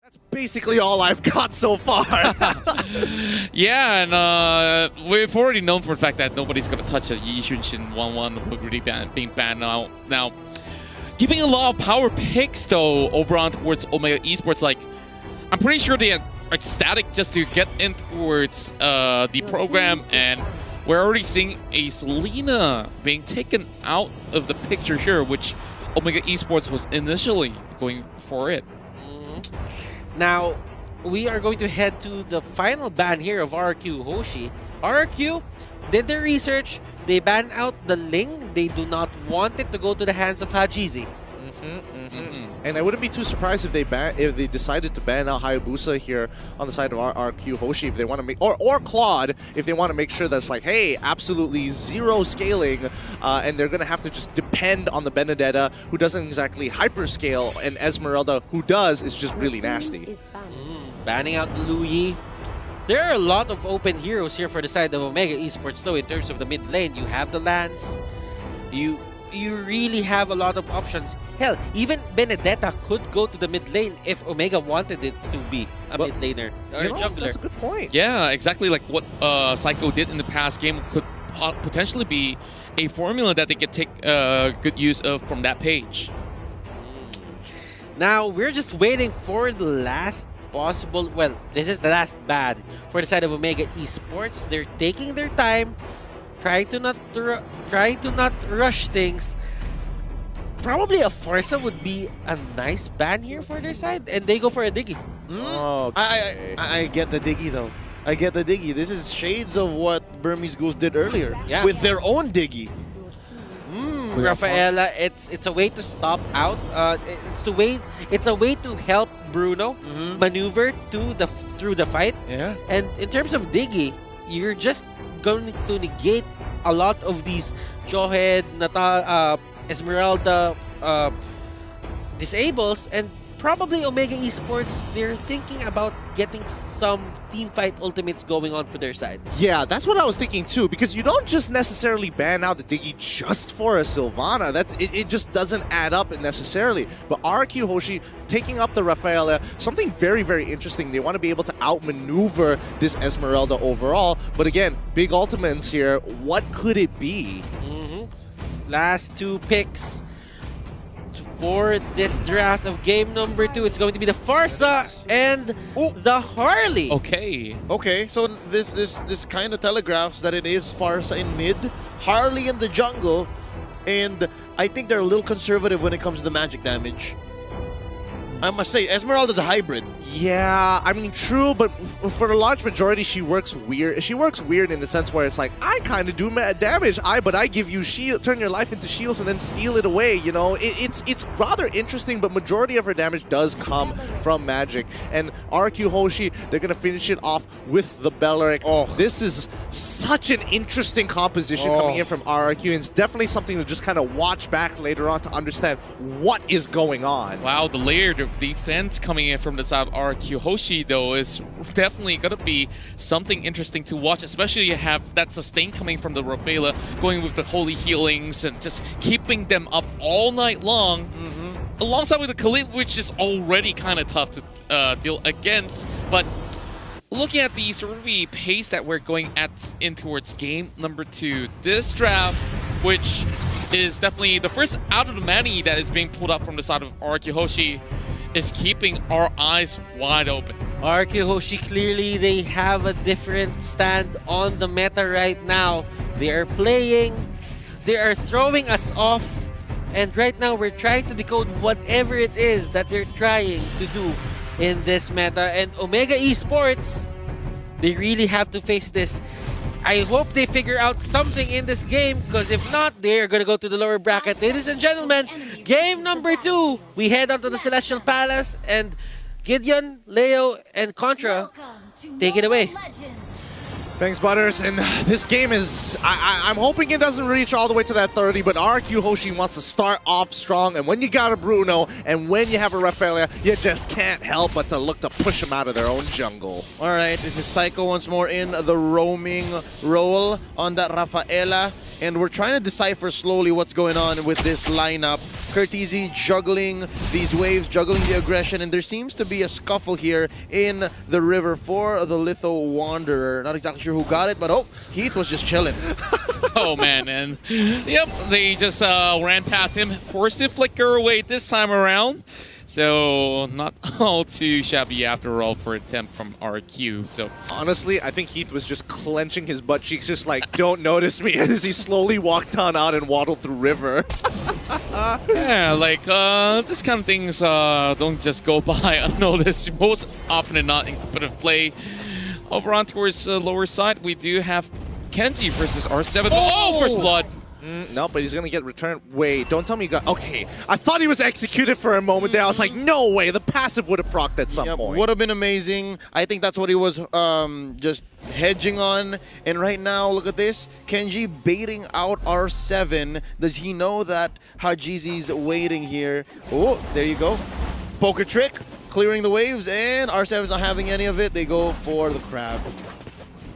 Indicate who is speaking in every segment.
Speaker 1: That's basically all I've got so far.
Speaker 2: Yeah, and we've already known for a fact that nobody's going to touch a Yi Xunshin 1-1 really being banned now. Now, giving a lot of power picks, though, over on towards Omega Esports. Like, I'm pretty sure they are ecstatic just to get in towards the program, and we're already seeing a Selena being taken out of the picture here, which Omega Esports was initially going for it.
Speaker 3: Now, we are going to head to the final ban here of RRQ HOSHI. RRQ did their research. They banned out the Ling. They do not want it to go to the hands of Hajizi.
Speaker 1: And I wouldn't be too surprised if they decided to ban out Hayabusa here on the side of RRQ HOSHI if they want to make, or Claude if they want to make sure that's like, hey, absolutely zero scaling, and they're gonna have to just depend on the Benedetta, who doesn't exactly hyperscale, and Esmeralda, who does, is just really nasty.
Speaker 3: Banning out Lu Yi. There are a lot of open heroes here for the side of Omega Esports, though. In terms of the mid lane, you have the Lance. You really have a lot of options. Hell, even Benedetta could go to the mid lane if Omega wanted it to be a mid laner or a jungler.
Speaker 1: That's a good point.
Speaker 2: Yeah, exactly like what Psycho did in the past game could potentially be a formula that they could take good use of from that page.
Speaker 3: Now, we're just waiting for the last possible... Well, this is the last ban for the side of Omega Esports. They're taking their time, trying to not rush things. Probably a Forza would be a nice ban here for their side, and they go for a Diggy.
Speaker 1: Oh,
Speaker 4: I get the Diggy though. I get the Diggy. This is shades of what Burmese Goose did earlier with their own Diggy.
Speaker 3: Rafaela, it's a way to stop out. It's a way to help Bruno maneuver through the fight.
Speaker 4: Yeah.
Speaker 3: And in terms of Diggy, you're just going to negate a lot of these Jawhead, Esmeralda disables, and probably Omega Esports, they're thinking about getting some team fight ultimates going on for their side.
Speaker 1: yeah, that's what I was thinking too, because you don't just necessarily ban out the Diggy just for a Sylvana. It just doesn't add up necessarily. But RRQ HOSHI taking up the Rafaela, something very, very interesting. They want to be able to outmaneuver this Esmeralda overall. But again, big ultimates here. What could it be?
Speaker 3: Last two picks for this draft of game number 2. It's going to be the Farsa and the Harley.
Speaker 4: Okay, so this kind of telegraphs that it is Farsa in mid, Harley in the jungle, and I think they're a little conservative when it comes to the magic damage. I must say, Esmeralda's a hybrid.
Speaker 1: Yeah, I mean, true, but for the large majority, she works weird. She works weird in the sense where it's like, I kind of do damage, but I give you shield, turn your life into shields, and then steal it away. You know, it's rather interesting, but majority of her damage does come from magic. And RRQ HOSHI, they're gonna finish it off with the Belleric. Oh, this is such an interesting composition coming in from RRQ, and it's definitely something to just kind of watch back later on to understand what is going on.
Speaker 2: Wow, the layered defense coming in from the side of RRQ HOSHI, though, is definitely going to be something interesting to watch, especially you have that sustain coming from the Rafaela, going with the holy healings and just keeping them up all night long, alongside with the Khalid, which is already kind of tough to deal against. But looking at the sort of the pace that we're going in towards game number 2, this draft, which is definitely the first out of the many that is being pulled up from the side of RRQ HOSHI, is keeping our eyes wide open.
Speaker 3: RRQ HOSHI, clearly they have a different stand on the meta right now. They are playing, they are throwing us off, and right now we're trying to decode whatever it is that they're trying to do in this meta. And Omega Esports, they really have to face this. I hope they figure out something in this game, because if not, they're going to go to the lower bracket. Ladies and gentlemen, game number 2, we head on to the Celestial Palace, and Gideon, Leo, and Contra take it away.
Speaker 1: Thanks, Butters. And this game is, I'm hoping it doesn't reach all the way to that 30, but RRQ HOSHI wants to start off strong. And when you got a Bruno and when you have a Rafaela, you just can't help but to look to push them out of their own jungle.
Speaker 4: All right, this is Psycho once more in the roaming role on that Rafaela. And we're trying to decipher slowly what's going on with this lineup. Curtizi juggling these waves, juggling the aggression, and there seems to be a scuffle here in the river for the Litho Wanderer. Not exactly sure who got it, but oh, Heath was just chilling.
Speaker 2: Oh man, and yep, they just ran past him, forced to flicker away this time around. So not all too shabby after all for attempt from RRQ. So
Speaker 1: honestly, I think Heath was just clenching his butt cheeks, just like, don't notice me, as he slowly walked on out and waddled through river.
Speaker 2: yeah, like this kind of things don't just go by unnoticed. Most often than not in competitive play. Over on towards the lower side, we do have Kenji versus R7. Oh, first blood.
Speaker 1: No, but he's gonna get returned. Wait, don't tell me you got... Okay, I thought he was executed for a moment there. I was like, no way, the passive would have procced at some point.
Speaker 4: Would have been amazing. I think that's what he was just hedging on. And right now, look at this. Kenji baiting out R7. Does he know that Hajizi's waiting here? Oh, there you go. Poker trick, clearing the waves, and R7's not having any of it. They go for the crab.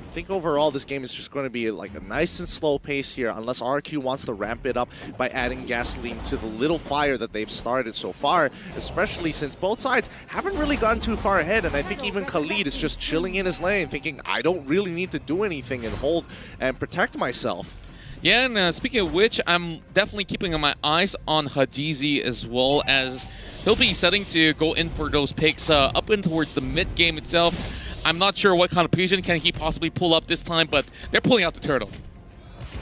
Speaker 1: I think overall this game is just going to be like a nice and slow pace here, unless RRQ wants to ramp it up by adding gasoline to the little fire that they've started so far, especially since both sides haven't really gotten too far ahead. And I think even Khalid is just chilling in his lane, thinking, I don't really need to do anything and hold and protect myself.
Speaker 2: Yeah, and speaking of which, I'm definitely keeping my eyes on Hajizi as well, as he'll be setting to go in for those picks up in towards the mid game itself. I'm not sure what kind of position can he possibly pull up this time, but they're pulling out the turtle.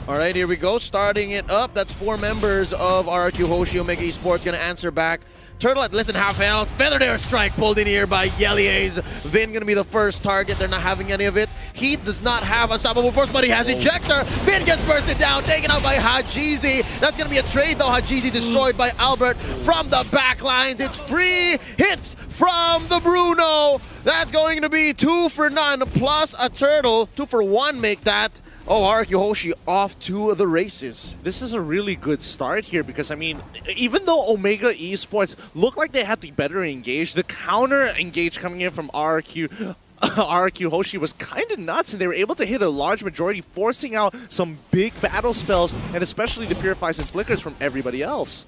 Speaker 4: All right, here we go. Starting it up. That's 4 members of RRQ HOSHI Omega Esports going to answer back. Turtle at less than half health. Feathered Air Strike pulled in here by Yelia's. Vin going to be the first target. They're not having any of it. Heath does not have Unstoppable Force, but he has Ejector. Vin gets bursted down, taken out by Hajizi. That's going to be a trade, though. Hajizi destroyed by Albert from the back lines. It's free hits from the Bruno. That's going to be 2 for none plus a turtle. 2 for 1 make that. Oh, RRQ HOSHI off to the races.
Speaker 1: This is a really good start here because, I mean, even though Omega Esports looked like they had the better engage, the counter engage coming in from RRQ HOSHI was kind of nuts, and they were able to hit a large majority, forcing out some big battle spells, and especially the Purifies and Flickers from everybody else.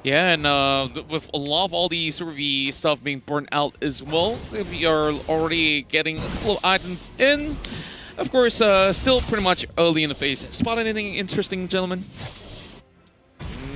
Speaker 2: Yeah, and with a lot of all the sort of the stuff being burnt out as well, we are already getting a couple of items in. Of course, still pretty much early in the phase. Spot anything interesting, gentlemen?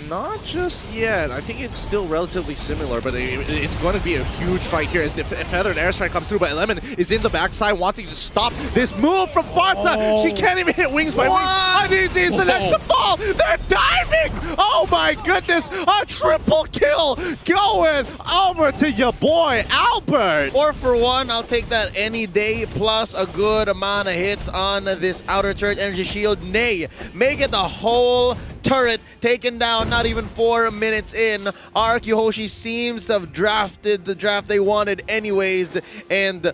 Speaker 1: Not just yet. I think it's still relatively similar, but it's going to be a huge fight here as the Feathered Airstrike comes through, but Lemon is in the backside wanting to stop this move from Farsa. Oh. She can't even hit Wings by Wings. Uneasy is the next to fall. They're diving. Oh my goodness. A triple kill going over to your boy, Albert.
Speaker 4: 4 for 1. I'll take that any day, plus a good amount of hits on this outer turret energy shield. Nay, make it the whole turret taken down, not even 4 minutes in. RRQ HOSHI seems to have drafted the draft they wanted anyways, and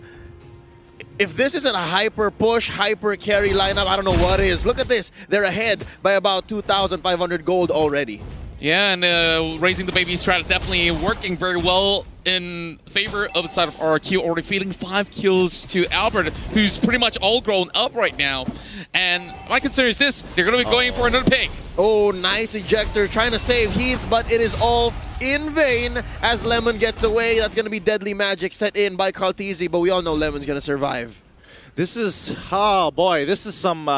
Speaker 4: if this isn't a hyper push, hyper carry lineup, I don't know what is. Look at this. They're ahead by about 2,500 gold already.
Speaker 2: Yeah, and raising the baby strat definitely working very well in favor of the side of RRQ, already feeding 5 kills to Albert, who's pretty much all grown up right now. And my concern is this, they're going to be going for another pick.
Speaker 4: Oh, nice ejector, trying to save Heath, but it is all in vain as Lemon gets away. That's going to be deadly magic set in by Kaltizi, but we all know Lemon's going to survive.
Speaker 1: This is, oh boy, this is some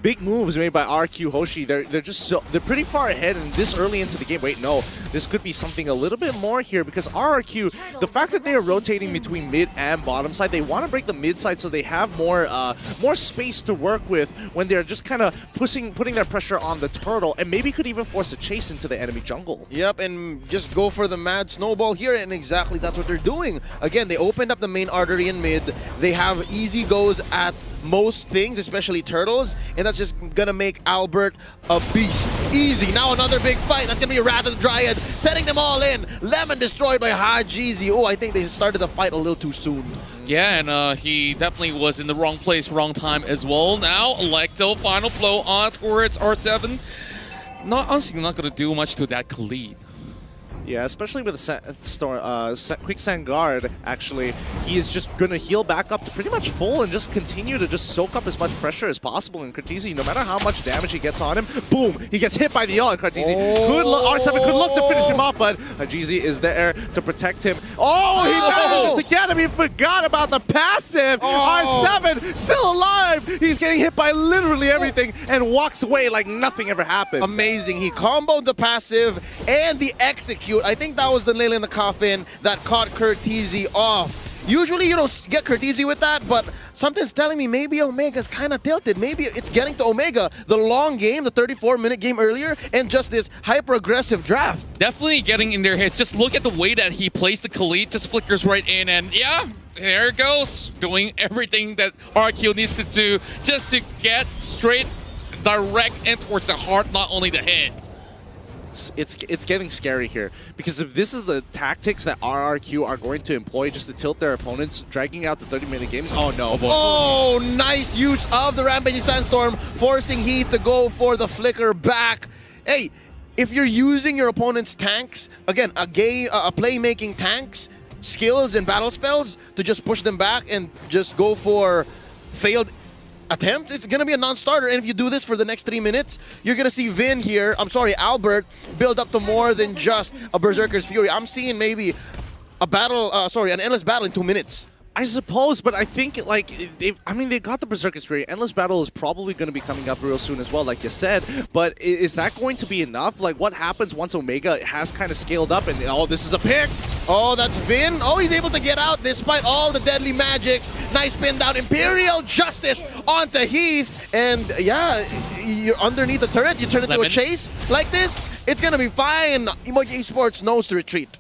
Speaker 1: big moves made by RRQ HOSHI. They're just so, they're pretty far ahead and this early into the game. Wait, no, this could be something a little bit more here because RRQ, the fact that they are rotating between mid and bottom side, they want to break the mid side so they have more space to work with when they're just kind of putting their pressure on the turtle, and maybe could even force a chase into the enemy jungle.
Speaker 4: Yep, and just go for the mad snowball here, and exactly that's what they're doing. Again, they opened up the main artery in mid. They have easy goes at most things, especially turtles, and that's just gonna make Albert a beast. Easy. Now another big fight. That's gonna be a Wrath of the Dryad, setting them all in. Lemon destroyed by Hajizi. Oh, I think they started the fight a little too soon.
Speaker 2: Yeah, and he definitely was in the wrong place, wrong time as well. Now, Electo, final blow on towards R7. Honestly, not gonna do much to that Khalid.
Speaker 1: Yeah, especially with the quicksand guard, actually. He is just going to heal back up to pretty much full and just continue to just soak up as much pressure as possible. And Cortese, no matter how much damage he gets on him, boom, he gets hit by the ult. Cortese, R7 could love to finish him off, but Ajizi is there to protect him. Oh, he manages to get him. He forgot about the passive. R7 still alive. He's getting hit by literally everything and walks away like nothing ever happened.
Speaker 4: Amazing. He comboed the passive and the execute. I think that was the nail in the coffin that caught Cortese off. Usually you don't get Cortese with that, but something's telling me maybe Omega's kind of tilted. Maybe it's getting to Omega. The long game, the 34-minute game earlier, and just this hyper-aggressive draft.
Speaker 2: Definitely getting in their heads. Just look at the way that he plays the Khalid, just flickers right in, and yeah, there it goes. Doing everything that RRQ needs to do just to get straight, direct, and towards the heart, not only the head.
Speaker 1: It's getting scary here, because if this is the tactics that RRQ are going to employ just to tilt their opponents, dragging out the 30-minute games, oh no.
Speaker 4: Oh, nice use of the Rampaging Sandstorm, forcing Heath to go for the flicker back. Hey, if you're using your opponent's tanks, again, a playmaking tanks, skills and battle spells to just push them back and just go for failed attempt, it's going to be a non-starter. And if you do this for the next 3 minutes, you're going to see Albert, build up to more than just a Berserker's Fury. I'm seeing maybe a battle, an endless battle in 2 minutes.
Speaker 1: I suppose, but I think, like, they've got the Berserker's Fury. Endless Battle is probably going to be coming up real soon as well, like you said. But is that going to be enough? Like, what happens once Omega has kind of scaled up and, oh, this is a pick?
Speaker 4: Oh, that's Vin. Oh, he's able to get out despite all the deadly magics. Nice spin down. Imperial Justice onto Heath. And, yeah, you're underneath the turret. You turn it into a chase like this. It's going to be fine. Emoji Esports knows to retreat.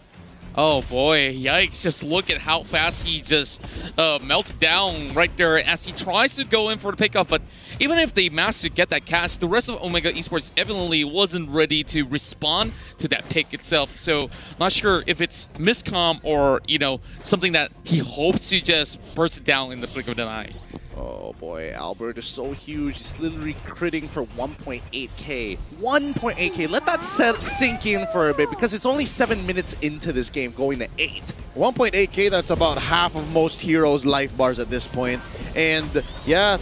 Speaker 2: Oh boy, yikes. Just look at how fast he just melted down right there as he tries to go in for the pickoff. But even if they managed to get that catch, the rest of Omega Esports evidently wasn't ready to respond to that pick itself. So not sure if it's miscomm or, you know, something that he hopes to just burst it down in the flick of an eye.
Speaker 1: Oh boy, Albert is so huge. He's literally critting for 1.8k. 1.8k. Let that sink in for a bit, because it's only 7 minutes into this game, going to 8.
Speaker 4: 1.8k, that's about half of most heroes' life bars at this point. And yeah,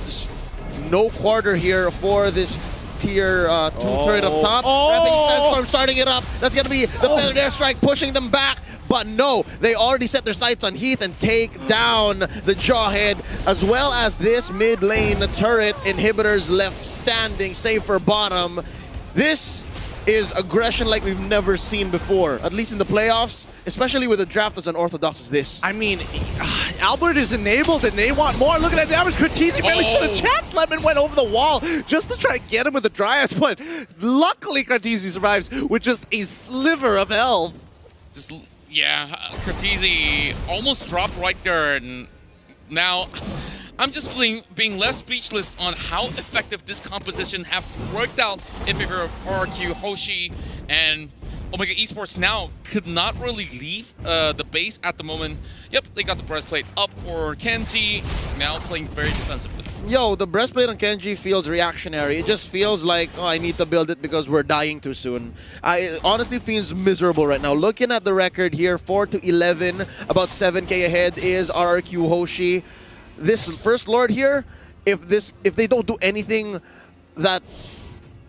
Speaker 4: no quarter here for this tier 2 turret up top. Rampaging Sandstorm starting it up. That's going to be the Feathered Airstrike pushing them back. But no, they already set their sights on Heath and take down the Jawhead, as well as this mid lane turret. Inhibitors left standing, save for bottom. This is aggression like we've never seen before, at least in the playoffs, especially with a draft as unorthodox as this.
Speaker 1: I mean, Albert is enabled and they want more. Look at that damage. Cortese barely stood a chance. Lemon went over the wall just to try and get him with the Dryas, but luckily Cortese survives with just a sliver of health.
Speaker 2: Yeah, Cortese almost dropped right there, and now I'm just being less speechless on how effective this composition have worked out in favor of RRQ, HOSHI, and Omega Esports now could not really leave the base at the moment. Yep, they got the breastplate up for Kenji, now playing very defensively.
Speaker 4: Yo, the breastplate on Kenji feels reactionary. It just feels like, oh, I need to build it because we're dying too soon. It honestly feels miserable right now. Looking at the record here, 4-11, about 7k ahead is RRQ HOSHI. This First Lord here, if they don't do anything that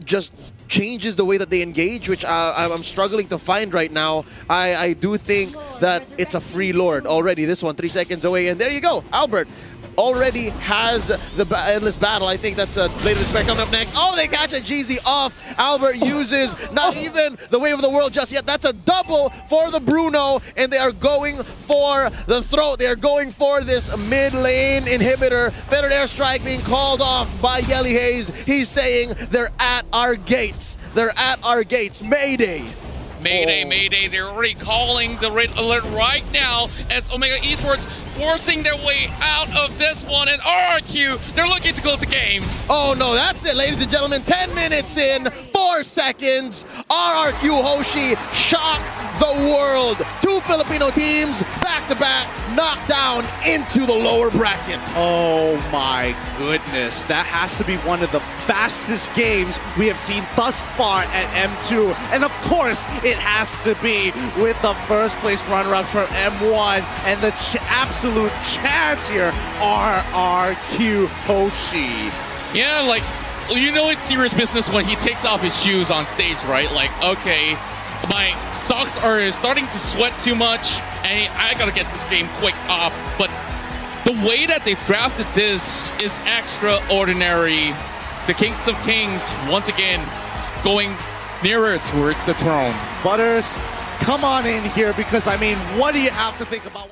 Speaker 4: just changes the way that they engage, which I'm struggling to find right now, I do think that it's a free Lord already. This one, 3 seconds away, and there you go, Albert already has the endless battle. I think that's a Blade of Despair coming up next. Oh, they catch a GZ off. Albert uses not even the Wave of the World just yet. That's a double for the Bruno, and they are going for the throat. They are going for this mid lane inhibitor. Feathered Airstrike being called off by Yelly Hayes. He's saying they're at our gates. They're at our gates. Mayday.
Speaker 2: Mayday, mayday. They're already calling the red alert right now as Omega Esports forcing their way out of this one, and RRQ, they're looking to close the game.
Speaker 4: Oh no, that's it, ladies and gentlemen. 10 minutes in, 4 seconds. RRQ HOSHI shock the world. 2 Filipino teams back-to-back knocked down into the lower bracket.
Speaker 1: Oh my goodness. That has to be one of the fastest games we have seen thus far at M2. And of course, it has to be with the first place runner-up from M1 and the absolute chance here, RRQ HOSHI.
Speaker 2: Yeah, like, you know it's serious business when he takes off his shoes on stage, right? Like, okay, my socks are starting to sweat too much, and I gotta get this game quick off. But the way that they've drafted this is extraordinary. The Kings of Kings, once again, going nearer towards the throne.
Speaker 1: Butters, come on in here because, I mean, what do you have to think about?